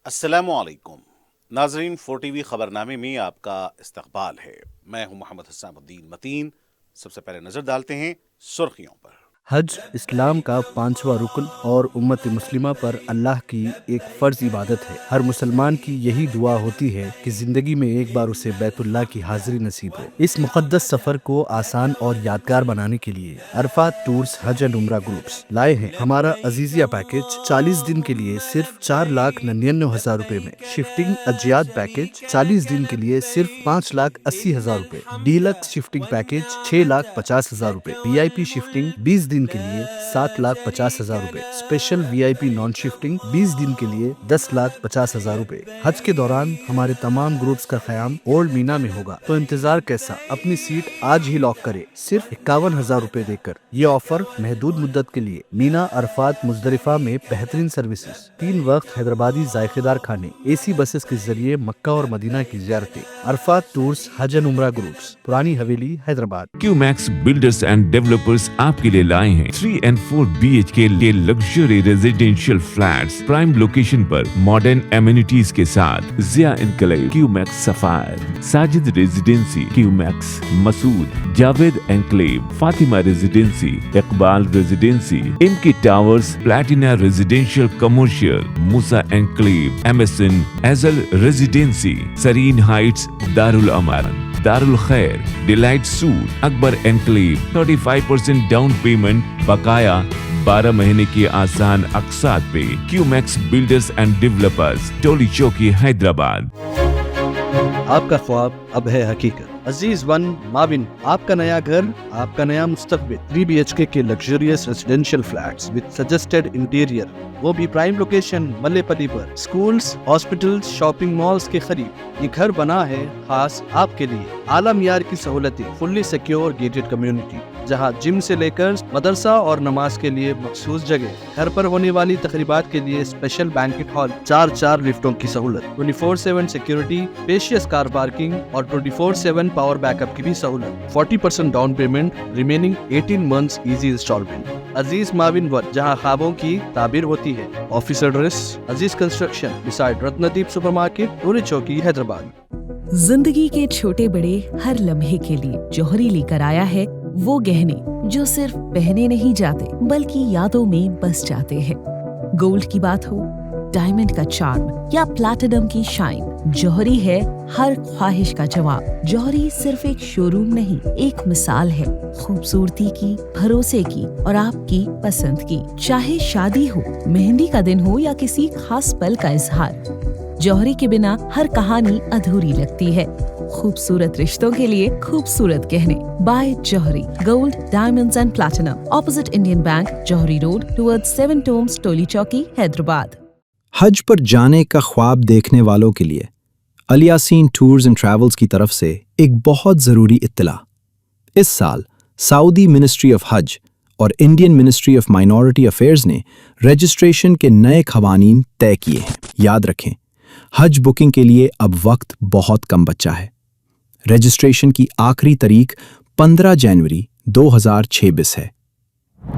अस्सलामुअलैकुम नाजरीन, 4TV खबरनामे में आपका इस्तकबाल है। मैं हूं मोहम्मद हसामुद्दीन मतीन। सबसे पहले नजर डालते हैं सुर्खियों पर। हज इस्लाम का 5वां रुकन और उम्मत मुस्लिमा पर अल्लाह की एक फ़र्ज़ इबादत है। हर मुसलमान की यही दुआ होती है कि ज़िंदगी में एक बार उसे बैतुल्लाह की हाज़िरी नसीब हो। इस मुक़द्दस सफ़र को आसान और यादगार बनाने के लिए Arfat tours Hajj and Umrah groups लाए हैं हमारा अजीज़िया पैकेज 40 दिन के लिए सिर्फ 4,99,000 रुपए में, शिफ्टिंग अजियात पैकेज 40 दिन के लिए सिर्फ 5,80,000 रुपए, डीलक्स शिफ्टिंग पैकेज 6,50,000 रुपए, VIP शिफ्टिंग 20 दिन के लिए 7,50,000 रुपए, स्पेशल VIP नॉन शिफ्टिंग 20 दिन के लिए 10,50,000 रुपए। हज के दौरान हमारे तमाम ग्रुप्स का क़याम ओल्ड मीना में होगा, तो इंतजार कैसा, अपनी सीट आज ही लॉक करे सिर्फ 51,000 रुपए देकर। ये ऑफर महदूद मुद्दत के लिए। मीना, अरफात, मुजदलिफा में बेहतरीन सर्विसेज, 3 वक्त हैदराबादी जायकेदार खाने, AC बसेस के जरिए मक्का और मदीना की ज़ियारतें। Arafat tours Hajj and Umrah groups, Purani Haveli, Hyderabad. QMax builders and developers आपके लिए लाए हैं 3 and 4 BHK के luxury residential flats prime location पर मॉडर्न एमिनिटीज के साथ। Zia enclave, QMax sapphire, Sajid residency, QMax Masood, Javed enclave, Fatima residency, Iqbal residency, MK towers, platina residential commercial, Musa enclave, MSN एजल residency, Sarin heights, Darul Aman, Darul Khair, delight suite, Akbar enclave, 35% down payment, बकाया 12 महीने की आसान अक़सात पे। QMax बिल्डर्स एंड डेवलपर्स, टोली चौकी, हैदराबाद। आपका ख्वाब अब है हकीकत। अजीज वन माविन, आपका नया घर, आपका नया मुस्तकबिल। 3 BHK के luxurious residential flats with suggested interior, वो भी प्राइम लोकेशन मल्लेपल्ली पर। स्कूल्स, हॉस्पिटल्स, शॉपिंग मॉल्स के करीब ये घर बना है खास आपके लिए। आला मियार की सहूलतें, फुल्ली सिक्योर गेटेड कम्युनिटी, जहां जिम से लेकर मदरसा और नमाज के लिए मखसूस जगह। घर पर होने वाली तकरीबात के लिए स्पेशल बैंकेट हॉल, 4 लिफ्टों की सहूलत, 24/7 सिक्योरिटी, स्पेशियस कार पार्किंग और 24/7 पावर बैकअप की भी सहूलत। 40% down payment, remaining 18 months easy instalment. Aziz माविन वन, जहां ख्वाबों की ताबीर होती है। Office address Aziz construction beside Ratnadeep supermarket, Toli Chowki, Hyderabad. जिंदगी के छोटे बड़े हर लम्हे के लिए जौहरी लेकर आया है वो गहने जो सिर्फ पहने नहीं जाते बल्कि यादों में बस जाते हैं। गोल्ड की बात हो, डायमंड का चार्म या प्लैटिनम की शाइन, जौहरी है हर ख्वाहिश का जवाब। जौहरी सिर्फ एक शोरूम नहीं, एक मिसाल है खूबसूरती की, भरोसे की और आपकी पसंद की। चाहे शादी हो, मेहंदी का दिन हो या किसी खास पल का इजहार, जौहरी के बिना हर कहानी अधूरी लगती है। खूबसूरत रिश्तों के लिए खूबसूरत गहने by Johri, gold, diamonds and platinum, opposite Indian Bank, Johri road, towards 7 Tombs, Toli Chowki, Hyderabad. हज पर जाने का ख्वाब देखने वालों के लिए अल यासीन टूर्स एंड ट्रैवल्स की तरफ से एक बहुत ज़रूरी इत्तला। इस साल सऊदी मिनिस्ट्री ऑफ हज और Indian ministry of minority affairs ने रजिस्ट्रेशन के नए क़वानीन तय किए हैं। याद रखें, हज बुकिंग के लिए अब वक्त बहुत कम बचा है। रजिस्ट्रेशन की आखिरी तारीख 15 जनवरी 2026 है।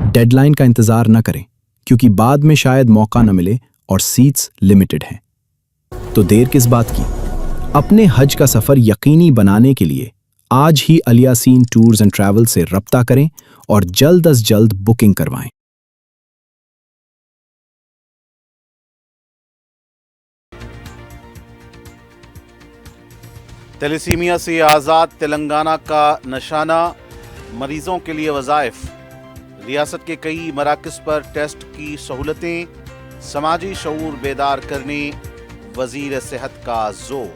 डेडलाइन का इंतज़ार न करें, क्योंकि बाद में शायद मौका न मिले और सीट्स लिमिटेड हैं। तो देर किस बात की? अपने हज का सफ़र यकीनी बनाने के लिए आज ही अल यासीन टूर्स एंड ट्रैवल से रब्ता करें और जल्द अज जल्द बुकिंग करवाएं। तेलीसीमिया से आज़ाद तेलंगाना का नशाना, मरीजों के लिए वज़ाइफ। रियासत के कई मराकज़ पर टेस्ट की सहूलतें, समाजी शऊर बेदार करने वज़ीर सेहत का जोर।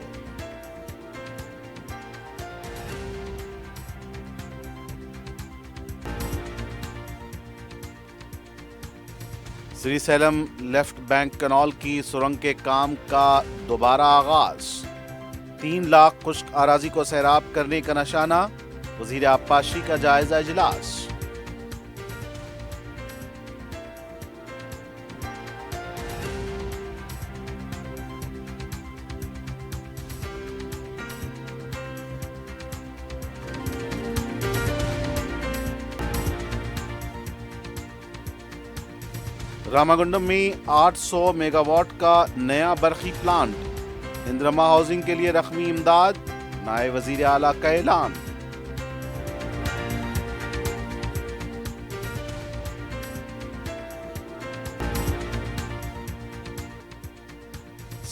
श्रीसैलम लेफ्ट बैंक कनाल की सुरंग के काम का दोबारा आगाज। 3 लाख खुश्क अराजी को सैराब करने का निशाना, वज़ीर आबपाशी का जायजा इजलास। रामागुंडम में 800 मेगावाट का नया बरखी प्लांट, इंद्रमा हाउसिंग के लिए रकमी इमदाद, नायब वजीर आला का ऐलान।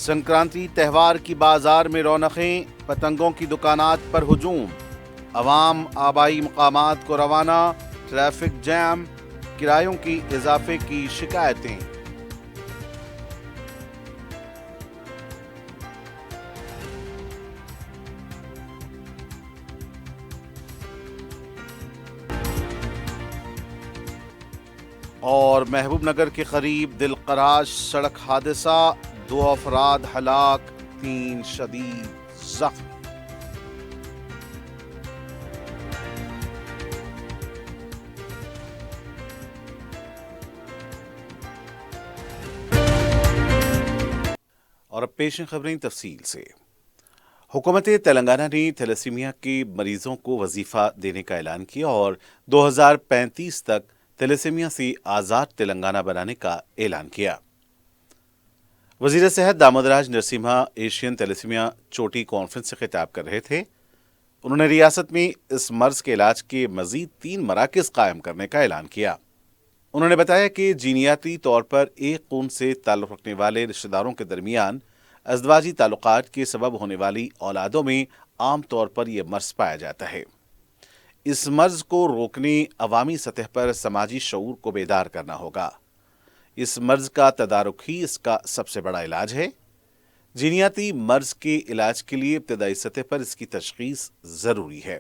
संक्रांति त्यौहार की बाजार में रौनकें, पतंगों की दुकानात पर हुजूम, अवाम आबाई मकामात को रवाना, ट्रैफिक जैम, किरायों की इजाफे की शिकायतें। और महबूबनगर के करीब दिलकराश सड़क हादसा, 2 अफराद हलाक, 3 शदीद जख्मी। और अब पेश हैं खबरें तफसील से। हुकूमत तेलंगाना ने थैलेसीमिया के मरीजों को वजीफा देने का ऐलान किया और 2035 तक थैलेसीमिया से आज़ाद तेलंगाना बनाने का ऐलान किया। वजीर सेहत दामोदराज नरसिम्हा एशियन थैलेसीमिया चोटी कॉन्फ्रेंस से खिताब कर रहे थे। उन्होंने रियासत में इस मर्ज के इलाज के मजीद 3 मराकज़ कायम करने का ऐलान किया। उन्होंने बताया कि जीनियाती तौर पर एक खून से ताल्लुक़ रखने वाले रिश्तेदारों के दरमियान अज़दवाजी ताल्लुक़ात के सबब होने वाली औलादों में आम तौर पर यह मर्ज पाया जाता है। इस मर्ज को रोकने अवामी सतह पर समाजी शऊर को बेदार करना होगा। इस मर्ज का तदारुक ही इसका सबसे बड़ा इलाज है। जीनियाती मर्ज के इलाज के लिए इब्तदाई सतह पर इसकी तशख़ीस ज़रूरी है।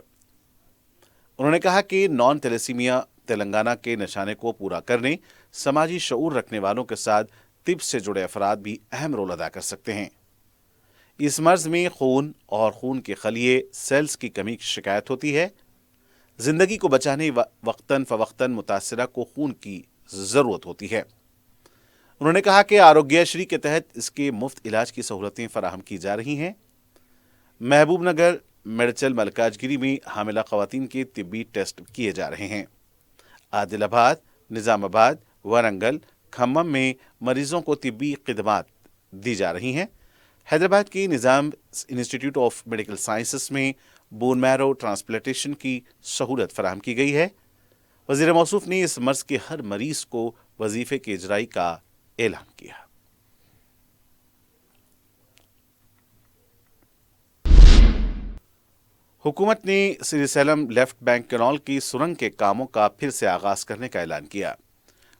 उन्होंने कहा कि नॉन थैलेसीमिया तेलंगाना के निशाने को पूरा करने, समाजी शऊर रखने वालों के साथ तिब से जुड़े अफराद भी अहम रोल अदा कर सकते हैं। इस मर्ज में खून और खून के खलिए सेल्स की कमी की शिकायत होती है। जिंदगी को बचाने वक्तन फवक्तन मुतासिरा को खून की ज़रूरत होती है। उन्होंने कहा कि आरोग्यश्री के तहत इसके मुफ्त इलाज की सहूलतें फराहम की जा रही हैं। महबूबनगर, मेडचल, मलकाजगिरी में हामिला ख़वातीन के तिब्बी टेस्ट किए जा रहे हैं। आदिलाबाद, निज़ामाबाद, वारंगल, खम्मम में मरीजों को तिब्बी खिदमात दी जा रही हैं। हैदराबाद के निज़ाम इंस्टीट्यूट ऑफ मेडिकल साइंसेस में बोन मैरो ट्रांसप्लांटेशन की सहूलत फराहम की गई है। वज़ीर मौसूफ ने इस मर्ज के हर मरीज को वजीफे के इजराई का ऐलान किया। हुकूमत ने श्रीसैलम लेफ्ट बैंक कैनाल की सुरंग के कामों का फिर से आगाज करने का ऐलान किया।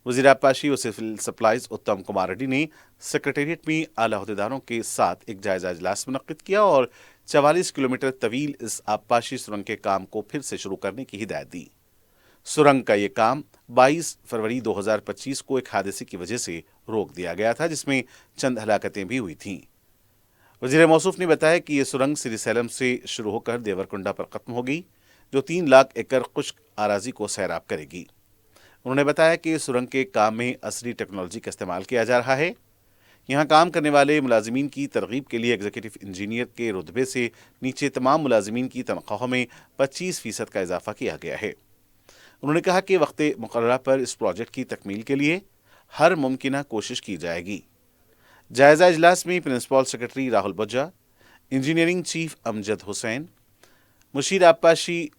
वज़ीर आबपाशी और सिविल सप्लाईज उत्तम कुमार रेड्डी ने सेक्रेटेरिएट में आला अहदेदारों के साथ एक जायजा इजलास मुनक्किद किया और 44 किलोमीटर तवील इस आबपाशी सुरंग के काम को फिर से शुरू करने की हिदायत दी। सुरंग का ये काम 22 फरवरी 2025 को एक हादसे की वजह से रोक दिया गया था, जिसमें चंद हलाकतें भी हुई थीं। वज़ीर मौसूफ ने बताया कि यह सुरंग श्रीसैलम से शुरू होकर देवरकुंडा पर खत्म होगी, जो 3 लाख एकड़ खुश्क आराजी को सैराब करेगी। उन्होंने बताया कि सुरंग के काम में असली टेक्नोलॉजी का इस्तेमाल किया जा रहा है। यहाँ काम करने वाले मुलाजिमीन की तरगीब के लिए एग्जीक्यूटिव इंजीनियर के रुतबे से नीचे तमाम मुलाजिमीन की तनख्वाहों में 25% का इजाफा किया गया है। उन्होंने कहा कि वक्त मुकर्ररा पर इस प्रोजेक्ट की तकमील के लिए हर मुमकिना कोशिश की जाएगी। जायजा इजलास में principal secretary Rahul Bojja, engineering chief Amjad Hussain, मुशीर आबपाशी,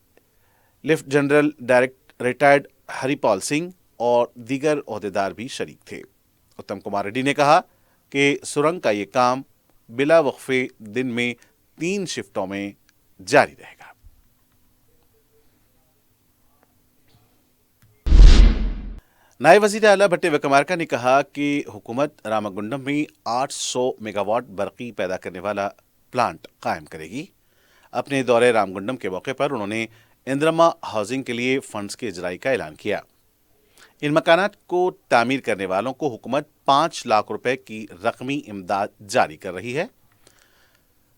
left general director retired Haripal Singh और दीगर ओहदेदार भी शरीक थे। उत्तम कुमार रेड्डी ने कहा कि सुरंग का ये काम बिला वक्फे दिन में 3 शिफ्टों में जारी रहेगा। नायब वज़ीर आला भट्टे विक्रमार्का ने कहा कि हुकूमत रामागुंडम में 800 मेगावाट बरक़ी पैदा करने वाला प्लांट कायम करेगी। अपने दौरे रामगुंडम के मौके पर उन्होंने इंद्रमा हाउसिंग के लिए फंड्स के इजराई का ऐलान किया। इन मकानात को तामीर करने वालों को हुकूमत 5 लाख रुपए की रकमी इमदाद जारी कर रही है।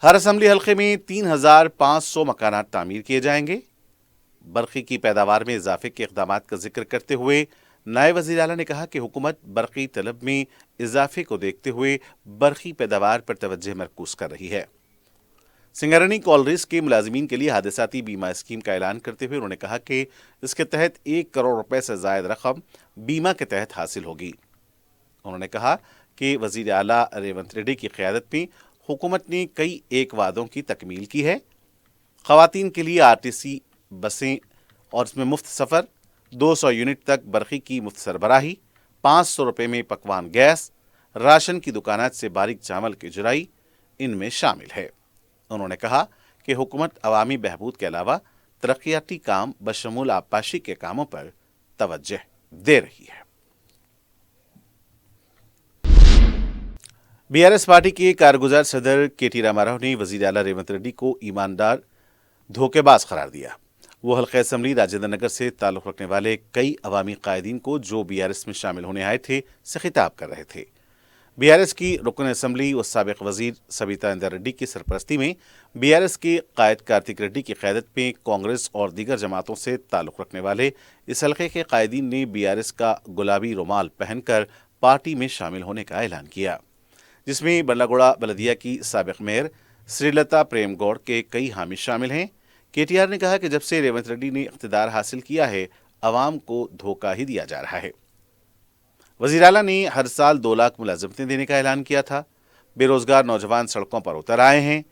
हर असम्बली हल्के में 3500 मकानात तामीर किए जाएंगे। बरक़ी की पैदावार में इजाफे के इक़दामात का जिक्र करते हुए नायब वज़ीर आला ने कहा कि हुकूमत बरक़ी तलब में इजाफे को देखते हुए बरक़ी पैदावार पर तवज्जो मरकूज कर रही है। सिंगरनी कॉलरीज के मुलाजिमीन के लिए हादसाती बीमा स्कीम का ऐलान करते हुए उन्होंने कहा कि इसके तहत 1 करोड़ रुपए से ज़ायद रकम बीमा के तहत हासिल होगी। उन्होंने कहा कि वजीर आला रेवंत रेड्डी की क़यादत में हुकूमत ने कई एक वादों की तकमील की है। ख़वातीन के लिए आरटीसी बसें और इसमें मुफ्त सफ़र, 200 यूनिट तक बरक़ी की मुफ्त सरबराही, 500 रुपये में पकवान गैस, राशन की दुकानात से बारीक चावल की जुराई इनमें शामिल है। उन्होंने कहा कि हुकूमत अवामी बहबूद के अलावा तरक्याती काम बशमूल आबपाशी के कामों पर तवज्जो दे रही है। बीआरएस पार्टी के कारगुजार सदर केटी रामाराव ने वजीर आला रेवंत रेड्डी को ईमानदार धोखेबाज करार दिया। वो हल्का असम्बली राजेंद्र नगर से ताल्लुक़ रखने वाले कई अवामी कायदीन को जो बीआरएस में शामिल होने आए थे से खिताब कर रहे थे। बीआरएस की रुकन असम्बली व साबिक़ वजीर सबिता इंदिरा रेड्डी की सरपरस्ती में बीआरएस के कायद कार्तिक रेड्डी की क़यादत में कांग्रेस और दीगर जमातों से ताल्लुक़ रखने वाले इस हल्के के कायदीन ने बीआरएस का गुलाबी रुमाल पहनकर पार्टी में शामिल होने का ऐलान किया, जिसमें बल्लागुड़ा बलदिया की साबिक़ मेयर श्रीलता प्रेम गौड़ के कई हामी शामिल हैं। केटीआर ने कहा कि जब से रेवंत रेड्डी ने इख्तिदार हासिल किया है, अवाम को धोखा ही दिया जा रहा है। वज़ीर आला ने हर साल 2 लाख मुलाजमतें देने का ऐलान किया था। बेरोजगार नौजवान सड़कों पर उतर आए हैं।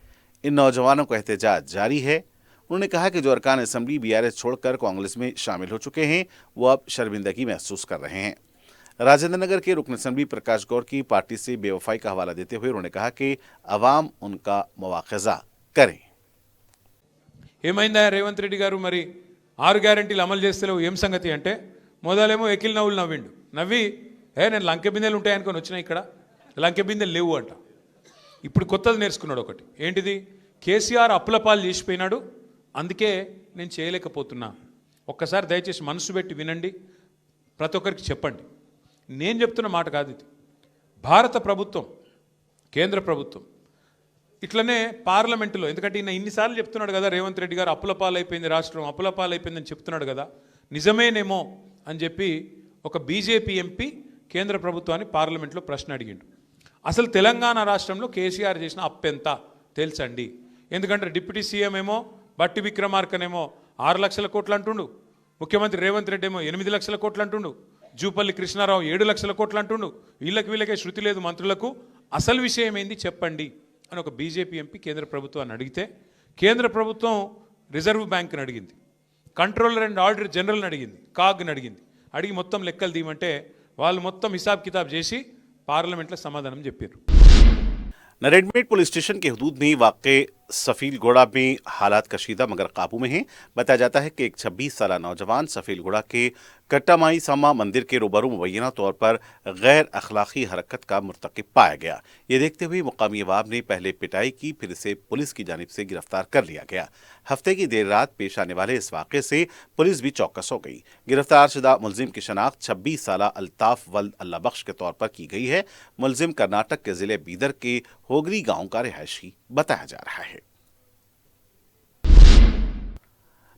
इन नौजवानों का एहतजाज जारी है। उन्होंने कहा कि जो अरकान असम्बली बीआरएस छोड़कर कांग्रेस में शामिल हो चुके हैं, वो अब शर्मिंदगी महसूस कर रहे हैं। राजेंद्र नगर के रुकन असम्बली प्रकाश गौर की पार्टी से बेवफाई का हवाला देते हुए उन्होंने कहा कि अवाम उनका मुआखजा करें। ఏమైందా రేవంత్ రెడ్డి గారు, మరి 6 గ్యారెంటీలు అమలు చేస్తలేవు, ఏం సంగతి అంటే మొదలేమో ఎకిల్ నవ్వులు నవ్విండు. నవ్వి నేను లంకె బిందెలు ఉంటాయనుకొని వచ్చినా ఇక్కడ లంకె బిందెలు లేవు అంట. ఇప్పుడు కొత్తది నేర్చుకున్నాడు ఒకటి. ఏంటిది? కేసీఆర్ అప్పులపాలు చేసిపోయినాడు, అందుకే నేను చేయలేకపోతున్నా. ఒక్కసారి దయచేసి మనసు పెట్టి వినండి, ప్రతి ఒక్కరికి చెప్పండి. నేను చెప్తున్న మాట కాదు ఇది. భారత ప్రభుత్వం, కేంద్ర ప్రభుత్వం ఇట్లనే పార్లమెంటులో, ఎందుకంటే ఈయన ఇన్నిసార్లు చెప్తున్నాడు కదా, రేవంత్ రెడ్డి గారు అప్పుల పాలైపోయింది రాష్ట్రం, అప్పుల పాలైపోయిందని చెప్తున్నాడు కదా, నిజమేనేమో అని చెప్పి ఒక బీజేపీ ఎంపీ కేంద్ర ప్రభుత్వాన్ని పార్లమెంట్లో ప్రశ్న అడిగిండు. అసలు తెలంగాణ రాష్ట్రంలో కేసీఆర్ చేసిన అప్పు ఎంత తెలుసండి? ఎందుకంటే డిప్యూటీ సీఎం ఏమో బట్టి విక్రమార్కనేమో 6 లక్షల కోట్లు అంటుండు, ముఖ్యమంత్రి రేవంత్ రెడ్డి ఏమో 8 లక్షల కోట్లు అంటుండు, జూపల్లి కృష్ణారావు 7 లక్షల కోట్లు అంటుండు. వీళ్ళకే శృతి లేదు మంత్రులకు. అసలు విషయం ఏంది చెప్పండి అని ఒక బీజేపీ ఎంపీ కేంద్ర ప్రభుత్వాన్ని అడిగితే, కేంద్ర ప్రభుత్వం రిజర్వ్ బ్యాంక్ని అడిగింది, కంట్రోలర్ అండ్ ఆడిటర్ జనరల్ని అడిగింది, కాగ్ని అడిగింది. అడిగి మొత్తం లెక్కలు తీయమంటే వాళ్ళు మొత్తం హిసాబ్ కితాబ్ చేసి పార్లమెంట్లో సమాధానం చెప్పారు. नरेडमेट पुलिस स्टेशन के हदूद में वाक़े सफीलगोड़ा में हालात कशीदा मगर काबू में हैं। बताया जाता है कि एक 26 साला नौजवान सफीलगोड़ा के कट्टामाई सामा मंदिर के रूबरू मुबैना तौर पर गैर अखलाकी हरकत का मुर्तकिब पाया गया। ये देखते हुए मुकामी अवाम ने पहले पिटाई की, फिर इसे पुलिस की जानिब से गिरफ्तार कर लिया गया। हफ्ते की देर रात पेश आने वाले इस वाक़े से पुलिस भी चौकस हो गई। गिरफ्तार शुदा मुलजिम की शनाख्त 26 साला अल्ताफ वल्द अल्लाह बख्श के तौर पर की गई है। मुलजिम कर्नाटक के जिले बीदर के होगरी गांव का रिहायशी बताया जा रहा है।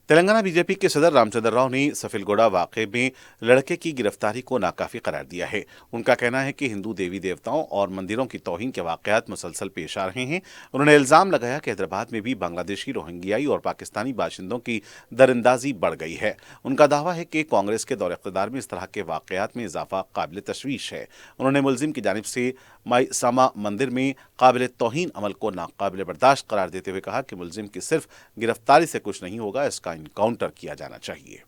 तेलंगाना बीजेपी के सदर रामचंद्र राव ने सफीलगोड़ा वाक़े में लड़के की गिरफ्तारी को नाकाफी करार दिया है। उनका कहना है कि हिंदू देवी देवताओं और मंदिरों की तौहीन के वाक़यात मुसलसल पेश आ रहे हैं। उन्होंने इल्ज़ाम लगाया कि हैदराबाद में भी बांग्लादेशी, रोहिंग्याई और पाकिस्तानी बाशिंदों की दरिंदाजी बढ़ गई है। उनका दावा है कि कांग्रेस के दौर इक़्तिदार में इस तरह के वाक़यात में इजाफा काबिल तशवीश है। उन्होंने मुलजिम की जानिब से माई सामा मंदिर में काबिल तौहीन अमल को नाकाबिल बर्दाश्त करार देते हुए कहा कि मुलजिम की सिर्फ गिरफ्तारी से कुछ नहीं होगा, इसका इनकाउंटर किया जाना चाहिए।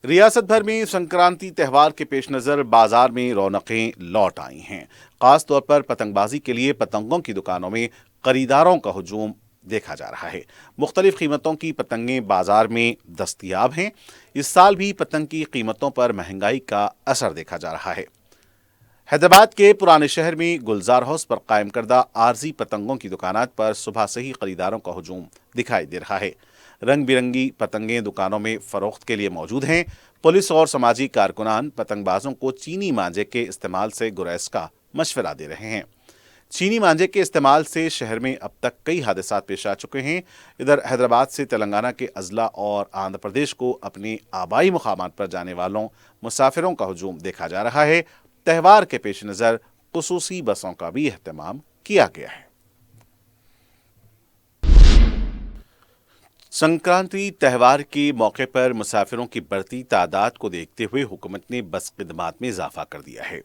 रियासत भर में संक्रांति त्यौहार के पेश नज़र बाजार में रौनकें लौट आई हैं। खास तौर पर पतंगबाजी के लिए पतंगों की दुकानों में खरीदारों का हुजूम देखा जा रहा है। मुख्तलिफ कीमतों की पतंगें बाजार में दस्तयाब हैं। इस साल भी पतंग की कीमतों पर महंगाई का असर देखा जा रहा है। हैदराबाद के पुराने शहर में गुलजार हाउस पर कायम करदा आरजी पतंगों की दुकानात पर सुबह से ही खरीदारों का हुजूम दिखाई दे रहा है। रंग बिरंगी पतंगें दुकानों में फरोख्त के लिए मौजूद हैं। पुलिस और समाजी कारकुनान पतंगबाजों को चीनी मांझे के इस्तेमाल से गुरेज का मशवरा दे रहे हैं। चीनी मांझे के इस्तेमाल से शहर में अब तक कई हादसात पेश आ चुके हैं। इधर हैदराबाद से तेलंगाना के अजला और आंध्र प्रदेश को अपने आबाई मुकामात पर जाने वालों मुसाफिरों का हुजूम देखा जा रहा है। त्यौहार के पेश नज़र खुसूसी बसों का भी एहतमाम किया गया है। संक्रांति त्यौहार के मौके पर मुसाफिरों की बढ़ती तादाद को देखते हुए हुकूमत ने बस खिदमात में इजाफा कर दिया है।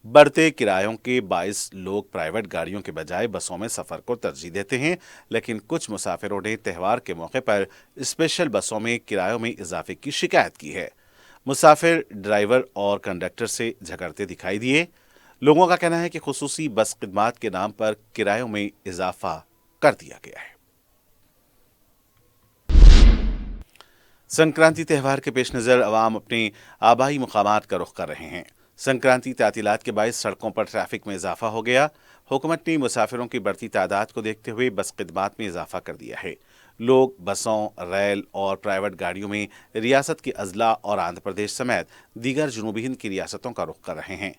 बढ़ते किरायों के बाइस लोग प्राइवेट गाड़ियों के बजाय बसों में सफर को तरजीह देते हैं, लेकिन कुछ मुसाफिरों ने त्यौहार के मौके पर स्पेशल बसों में किरायों में इजाफे की शिकायत की है। मुसाफिर ड्राइवर और कंडक्टर से झगड़ते दिखाई दिए। लोगों का कहना है कि खुसूसी बस खिदमात के नाम पर किरायों में इजाफा कर दिया गया है। संक्रांति त्यौहार के पेश नज़र अवाम अपने आबाई मुकामात का रुख कर रहे हैं। संक्रांति तातीलात के बायस सड़कों पर ट्रैफिक में इजाफा हो गया। हुकूमत ने मुसाफिरों की बढ़ती तादाद को देखते हुए बस खिदमात में इजाफा कर दिया है। लोग बसों, रेल और प्राइवेट गाड़ियों में रियासत के अजला और आंध्र प्रदेश समेत दीगर जनूबी हिंद की रियासतों का रुख कर रहे हैं।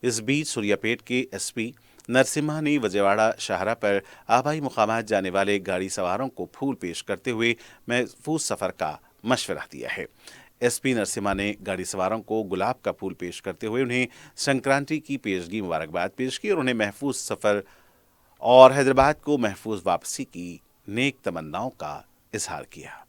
इस बीच सूर्यापेट के एसपी नरसिम्हा ने विजयवाड़ा शाहरा पर आबाई मुकामात जाने वाले गाड़ी सवारों को फूल पेश करते हुए महफूज सफर का मशवरा दिया है। एसपी नरसिम्हा ने गाड़ी सवारों को गुलाब का फूल पेश करते हुए उन्हें संक्रांति की पेशगी मुबारकबाद पेश की और उन्हें महफूज सफर और हैदराबाद को महफूज वापसी की नेक तमन्नाओं का इजहार किया।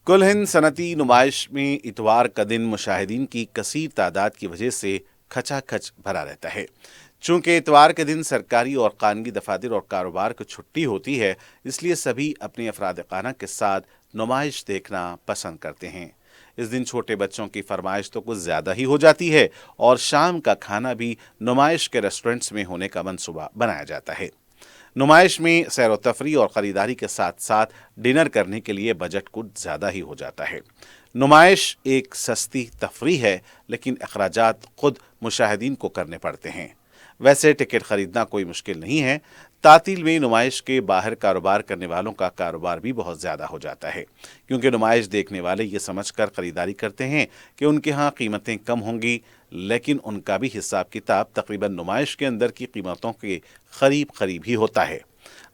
कुल हिंद सनती नुमाइश में इतवार का दिन मुशाहिदीन की कसीर तादाद की वजह से खचाखच भरा रहता है। चूंकि इतवार के दिन सरकारी और कानूनी दफातर और कारोबार को छुट्टी होती है, इसलिए सभी अपने अफराद खाना के साथ नुमाइश देखना पसंद करते हैं। इस दिन छोटे बच्चों की फरमाइश तो कुछ ज़्यादा ही हो जाती है और शाम का खाना भी नुमाइश के रेस्टोरेंट्स में होने का मंसूबा बनाया जाता है। नुमाइश में सैर व तफरी और ख़रीदारी के साथ साथ डिनर करने के लिए बजट कुछ ज़्यादा ही हो जाता है। नुमाइश एक सस्ती तफरी है, लेकिन अखराजात खुद मुशाहिदीन को करने पड़ते हैं। वैसे टिकट खरीदना कोई मुश्किल नहीं है। तातील में नुमाइश के बाहर कारोबार करने वालों का कारोबार भी बहुत ज़्यादा हो जाता है, क्योंकि नुमाइश देखने वाले ये समझकर ख़रीदारी करते हैं कि उनके यहाँ कीमतें कम होंगी, लेकिन उनका भी हिसाब किताब तकरीबन नुमाइश के अंदर की कीमतों के करीब ही होता है।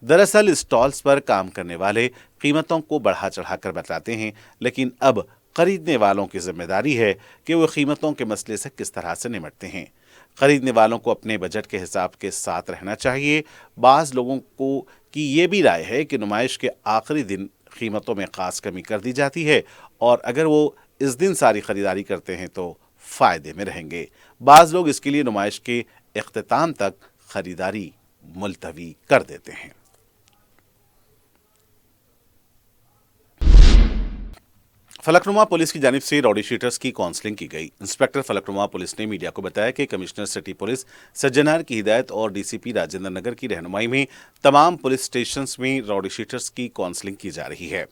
दरअसल स्टॉल्स पर काम करने वाले कीमतों को बढ़ा चढ़ाकर बताते हैं, लेकिन अब खरीदने वालों की जिम्मेदारी है कि वो कीमतों के मसले से किस तरह से निपटते हैं। खरीदने वालों को अपने बजट के हिसाब के साथ रहना चाहिए। बाज़ लोगों को की ये भी राय है कि नुमाइश के आखिरी दिन कीमतों में खास कमी कर दी जाती है और अगर वो इस दिन सारी खरीदारी करते हैं तो फ़ायदे में रहेंगे। बाज़ लोग इसके लिए नुमाइश के इख्तिताम तक खरीदारी मुलतवी कर देते हैं। फलकनुमा पुलिस की जानिब से रॉडी शीटर्स की काउंसलिंग की गई। इंस्पेक्टर फलकनुमा पुलिस ने मीडिया को बताया कि कमिश्नर सिटी पुलिस सज्जनार की हिदायत और डीसीपी राजेंद्र नगर की रहनुमाई में तमाम पुलिस स्टेशंस में रॉडी शीटर्स की काउंसलिंग की जा रही है।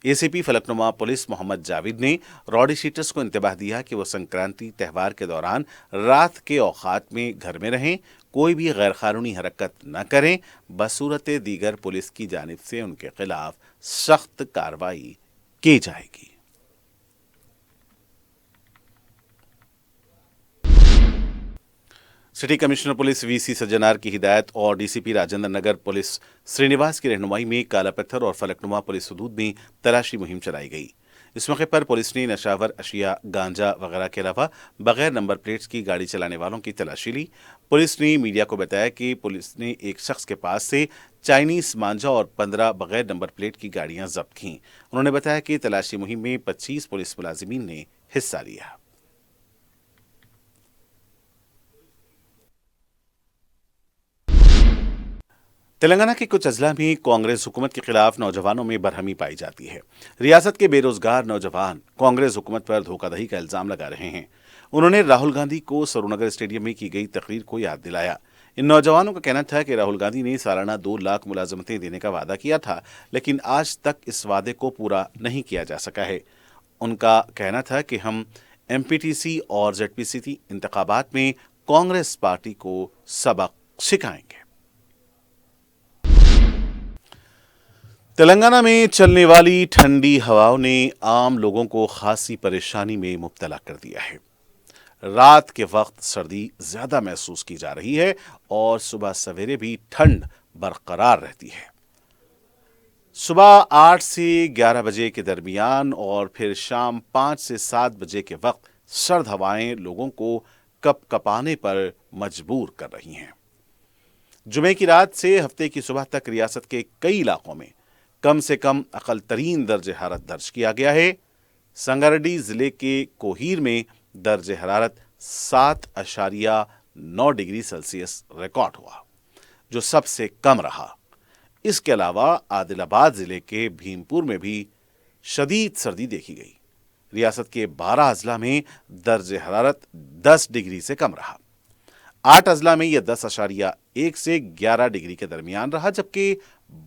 एसीपी फलकनुमा पुलिस मोहम्मद जावेद ने रॉडी शीटर्स को इंतबाह दिया कि वो संक्रांति त्यौहार के दौरान रात के औकात में घर में रहें, कोई भी गैरकानूनी हरकत न करें। बसूरत दीगर पुलिस की जानिब से उनके खिलाफ सख्त कार्रवाई की जाएगी। City commissioner police VC Sajjanar की हिदायत और डीसीपी राजेंद्र नगर पुलिस श्रीनिवास की रहनुमाई में काला पत्थर और फलकनुमा पुलिस हदूद में तलाशी मुहिम चलाई गई। इस मौके पर पुलिस ने नशावर अशिया, गांजा वगैरह के अलावा बगैर नंबर प्लेट्स की गाड़ी चलाने वालों की तलाशी ली। पुलिस ने मीडिया को बताया कि पुलिस ने एक शख्स के पास से चाइनीज मांझा और 15 बगैर नंबर प्लेट की गाड़ियां जब्त की। उन्होंने बताया कि तलाशी मुहिम में 25 पुलिस मुलाजिमीन ने हिस्सा लिया। तेलंगाना के कुछ अजला में कांग्रेस हुकूमत के खिलाफ नौजवानों में बरहमी पाई जाती है। रियासत के बेरोजगार नौजवान कांग्रेस हुकूमत पर धोखाधड़ी का इल्जाम लगा रहे हैं। उन्होंने राहुल गांधी को सरूनगर स्टेडियम में की गई तकरीर को याद दिलाया। इन नौजवानों का कहना था कि राहुल गांधी ने सालाना 2 लाख मुलाजमतें देने का वादा किया था, लेकिन आज तक इस वादे को पूरा नहीं किया जा सका है। उनका कहना था कि हम एमपीटीसी और जेडपीसी इंतखाबात में कांग्रेस पार्टी को सबक सिखाएंगे। तेलंगाना में चलने वाली ठंडी हवाओं ने आम लोगों को खासी परेशानी में मुब्तला कर दिया है। रात के वक्त सर्दी ज्यादा महसूस की जा रही है और सुबह सवेरे भी ठंड बरकरार रहती है। सुबह 8 से 11 बजे के दरमियान और फिर शाम 5 से 7 बजे के वक्त सर्द हवाएं लोगों को कपकपाने पर मजबूर कर रही हैं। जुमे की रात से हफ्ते की सुबह तक रियासत के कई इलाकों में कम से कम अकल तरीन दर्ज हरारत दर्ज किया गया है। संगारेड्डी जिले के कोहीर में दर्ज हरारत 7.9 डिग्री सेल्सियस रिकॉर्ड हुआ, जो सबसे कम रहा। इसके अलावा आदिलाबाद जिले के भीमपुर में भी शदीद सर्दी देखी गई। रियासत के 12 अजला में दर्ज हरारत 10 डिग्री से कम रहा। 8 अजला में यह 10.1 से 11 डिग्री के दरमियान रहा, जबकि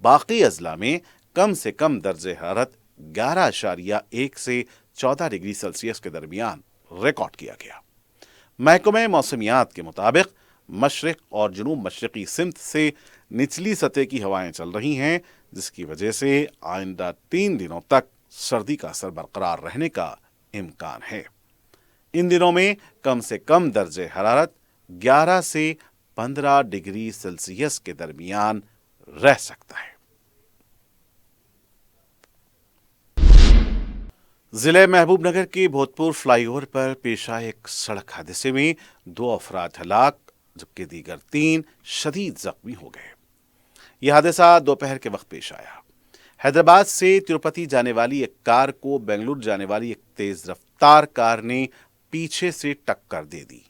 बाकी अजला में कम से कम दर्ज हरारत 11.1 से 14 डिग्री सेल्सियस के दरमियान रिकॉर्ड किया गया। महकमे मौसमियात के मुताबिक मशरिक और जुनूब मशरकी सिमत से निचली सतह की हवाएं चल रही हैं, जिसकी वजह से आइंदा 3 दिनों तक सर्दी का असर बरकरार रहने का इम्कान है। इन दिनों में कम से कम दर्जे हरारत 11 से 15 डिग्री सेल्सियस के दरमियान रह सकता है। जिले महबूबनगर के भोजपुर फ्लाईओवर पर पेश आए एक सड़क हादसे में 2 अफराद हलाक जबकि दीगर 3 शदीद जख्मी हो गए। यह हादसा दोपहर के वक्त पेश आया। हैदराबाद से तिरुपति जाने वाली एक कार को बेंगलुरु जाने वाली एक तेज रफ्तार कार ने पीछे से टक्कर दे दी।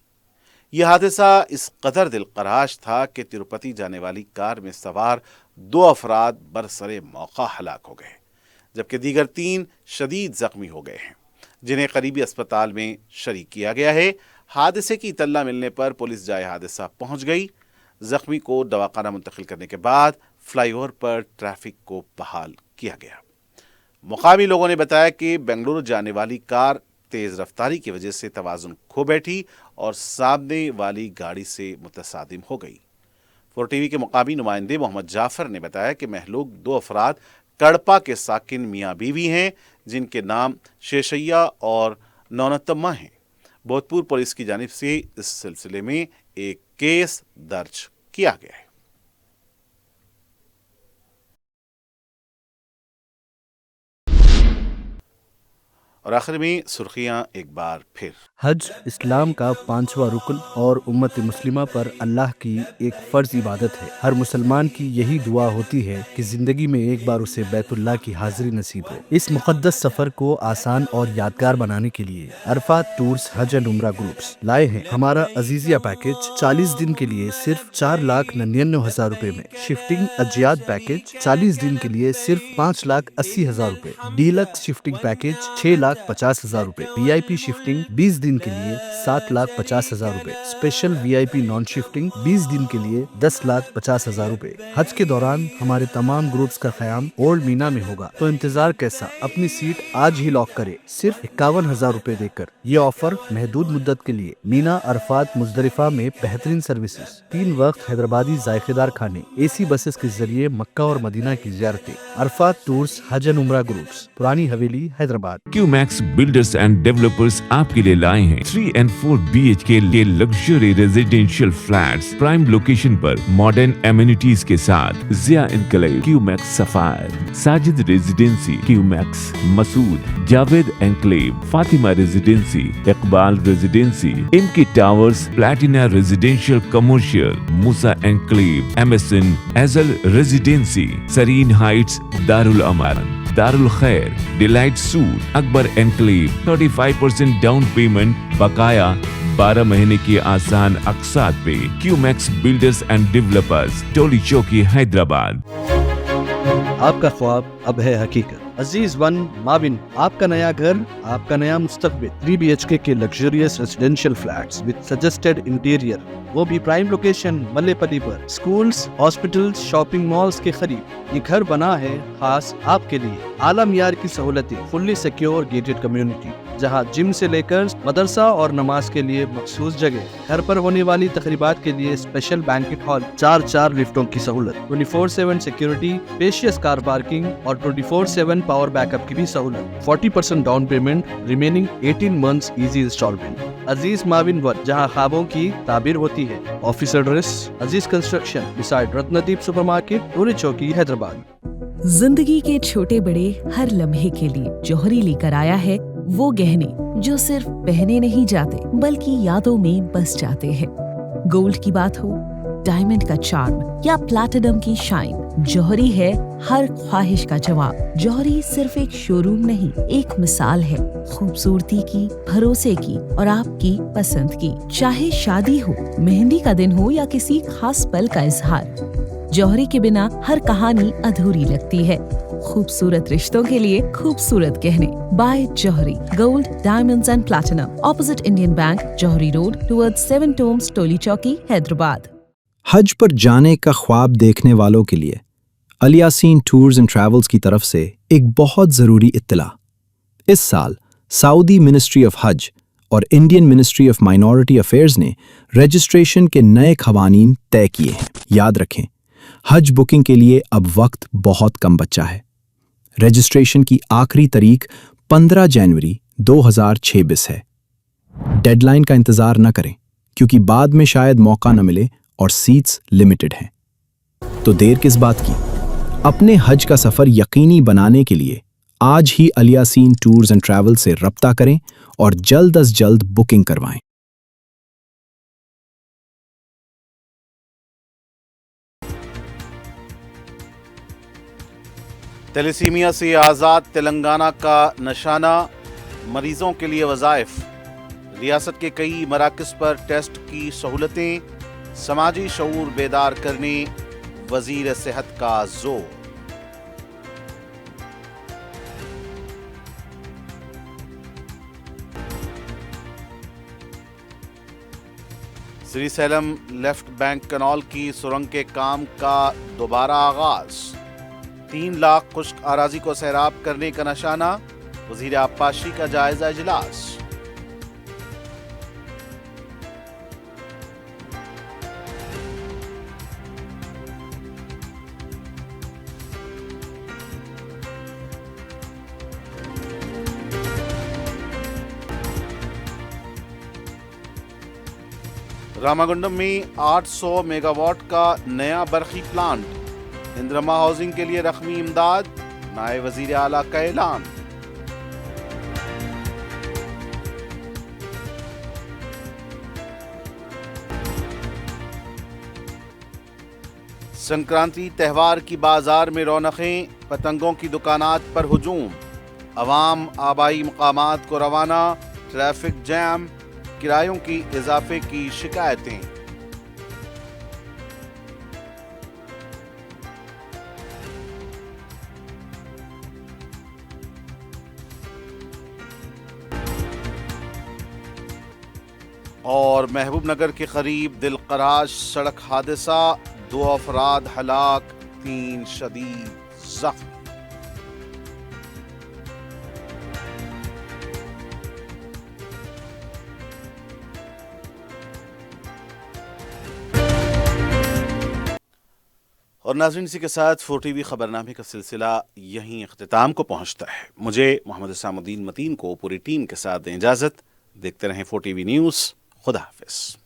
यह हादसा इस कदर दिलकराश था कि तिरुपति जाने वाली कार में सवार 2 अफराद बरसरे मौका हलाक हो गए, जबकि दीगर 3 शदीद जख्मी हो गए हैं, जिन्हें करीबी अस्पताल में शरीक किया गया है। हादसे की इत्तला मिलने पर पुलिस जाए हादसा पहुंच गई। जख्मी को दवाखाना मुंतकिल करने के बाद फ्लाईओवर पर ट्रैफिक को बहाल किया गया। मुकामी लोगों ने बताया कि बेंगलुरु जाने वाली कार तेज रफ्तारी की वजह से तवाजुन खो बैठी और सामने वाली गाड़ी से मुतसादिम हो गई। 4TV के मुकामी नुमाइंदे मोहम्मद जाफर ने बताया कि महलूक 2 अफराद कड़पा के साकिन मियाँ बीवी हैं, जिनके नाम शेशैया और नौनतम्मा हैं। भोजपुर पुलिस की जानिब से इस सिलसिले में एक केस दर्ज किया गया है। और आखिर में सुर्खियां एक बार फिर। हज इस्लाम का 5वां रुकन और उम्मत मुस्लिमा पर अल्लाह की एक फर्ज इबादत है। हर मुसलमान की यही दुआ होती है कि जिंदगी में एक बार उसे बैतुल्लाह की हाजिरी नसीब हो। इस मुकद्दस सफर को आसान और यादगार बनाने के लिए Arfat tours Hajj and Umrah groups लाए हैं हमारा अजीजिया पैकेज 40 दिन के लिए सिर्फ 4,99,000 रुपए में, शिफ्टिंग अजियात पैकेज 40 दिन के लिए सिर्फ 5,80,000 रुपए, डीलक्स शिफ्टिंग पैकेज 6,50,000 रुपए, VIP शिफ्टिंग 20 दिन के लिए 7,50,000 रुपए, स्पेशल VIP नॉन शिफ्टिंग 20 दिन के लिए 10,50,000 रुपए। हज के दौरान हमारे तमाम ग्रुप्स का क़याम ओल्ड मीना में होगा, तो इंतजार कैसा, अपनी सीट आज ही लॉक करे सिर्फ 51,000 रुपए देकर। ये ऑफर महदूद मुद्दत के लिए। मीना, अरफात, मुजदलिफा में बेहतरीन सर्विसेज, 3 वक्त हैदराबादी जायकेदार खाने, AC बसेस के जरिए मक्का और मदीना की ज़ियारतें। Arafat tours Hajj and Umrah groups, Purani Haveli, Hyderabad. QMax builders and developers आपके लिए लाए हैं 3 and 4 BHK के luxury residential flats prime location पर मॉडर्न एमिनिटीज के साथ। Zia enclave, QMax sapphire, Sajid residency, QMax Masood, Javed enclave, Fatima residency, Iqbal residency, इनकी towers, platina residential commercial, Musa enclave, MSN एजल residency, Sarin heights, Darul Aman, Darul Khair, delight suite, Akbar enclave, 35% down payment, बकाया 12 महीने की आसान अकसात पे। क्यूमैक्स बिल्डर्स एंड डेवलपर्स, टोली चौकी, हैदराबाद। आपका ख्वाब अब है हकीकत। अजीज वन माविन, आपका नया घर, आपका नया मुस्तकबिल। 3 BHK के luxurious residential flats with suggested interior, वो भी प्राइम लोकेशन मल्लेपल्ली पर। स्कूल्स, हॉस्पिटल्स, शॉपिंग मॉल्स के करीब ये घर बना है खास आपके लिए। आला मियार की सहूलतें, फुल्ली सिक्योर गेटेड कम्युनिटी, जहां जिम से लेकर मदरसा और नमाज के लिए मखसूस जगह। घर पर होने वाली तकरीबात के लिए स्पेशल बैंकेट हॉल, 4 लिफ्टों की सहूलत, 24/7 सिक्योरिटी, स्पेशियस कार पार्किंग और 24/7 पावर बैकअप की भी सहूलत। 40% down payment, remaining 18 months easy instalment. Aziz माविन वन, जहां ख्वाबों की ताबीर होती है। Office address Aziz construction beside Ratnadeep supermarket, Toli Chowki, Hyderabad. जिंदगी के छोटे बड़े हर लम्हे के लिए जौहरी लेकर आया है वो गहने जो सिर्फ पहने नहीं जाते बल्कि यादों में बस जाते हैं। गोल्ड की बात हो, डायमंड का चार्म या प्लैटिनम की शाइन, जौहरी है हर ख्वाहिश का जवाब। जौहरी सिर्फ एक शोरूम नहीं, एक मिसाल है खूबसूरती की, भरोसे की और आपकी पसंद की। चाहे शादी हो, मेहंदी का दिन हो या किसी खास पल का इजहार, जौहरी के बिना हर कहानी अधूरी लगती है। खूबसूरत रिश्तों के लिए खूबसूरत गहने by Johri, gold, diamonds and platinum, opposite Indian Bank, Johri road, towards 7 Tombs, Toli Chowki, Hyderabad. हज पर जाने का ख्वाब देखने वालों के लिए अल यासीन टूर्स एंड ट्रैवल्स की तरफ से एक बहुत ज़रूरी इत्तला। इस साल सऊदी मिनिस्ट्री ऑफ हज और Indian ministry of minority affairs ने रजिस्ट्रेशन के नए क़वानीन तय किए हैं। याद रखें, हज बुकिंग के लिए अब वक्त बहुत कम बचा है। रजिस्ट्रेशन की आखिरी तारीख 15 जनवरी 2026 है। डेडलाइन का इंतज़ार न करें, क्योंकि बाद में शायद मौका न मिले और सीट्स लिमिटेड हैं। तो देर किस बात की? अपने हज का सफ़र यकीनी बनाने के लिए आज ही अल यासीन टूर्स एंड ट्रैवल से रब्ता करें और जल्द अज जल्द बुकिंग करवाएं। तेलिसीमिया से आज़ाद तेलंगाना का नशाना, मरीजों के लिए वज़ाइफ, रियासत के कई मराकज़ पर टेस्ट की सहूलतें, समाजी शऊर बेदार करने वज़ीर सेहत का जोर। श्रीसैलम लेफ्ट बैंक कनाल की सुरंग के काम का दोबारा आगाज, 3 लाख खुश्क अराजी को सैराब करने का निशाना, वज़ीर आबपाशी का जायजा इजलास। रामागुंडम में 800 मेगावाट का नया बरखी प्लांट, इंद्रमा हाउसिंग के लिए रकमी इमदाद, नायब वजीर आला का ऐलान। संक्रांति त्यौहार की बाजार में रौनकें, पतंगों की दुकानात पर हुजूम, अवाम आबाई मकामात को रवाना, ट्रैफिक जैम, किरायों की इजाफे की शिकायतें। और महबूब नगर के करीब दिलकराश सड़क हादसा, 2 अफराद हलाक, 3 शदीद जख्मी। और नाज़रीन, इसी के साथ 4TV खबरनामे का सिलसिला यहीं इख्तिताम को पहुंचता है। मुझे मोहम्मद इसामुद्दीन मतीन को पूरी टीम के साथ दें इजाज़त। देखते रहें 4TV न्यूज़। खुदा हाफिज़।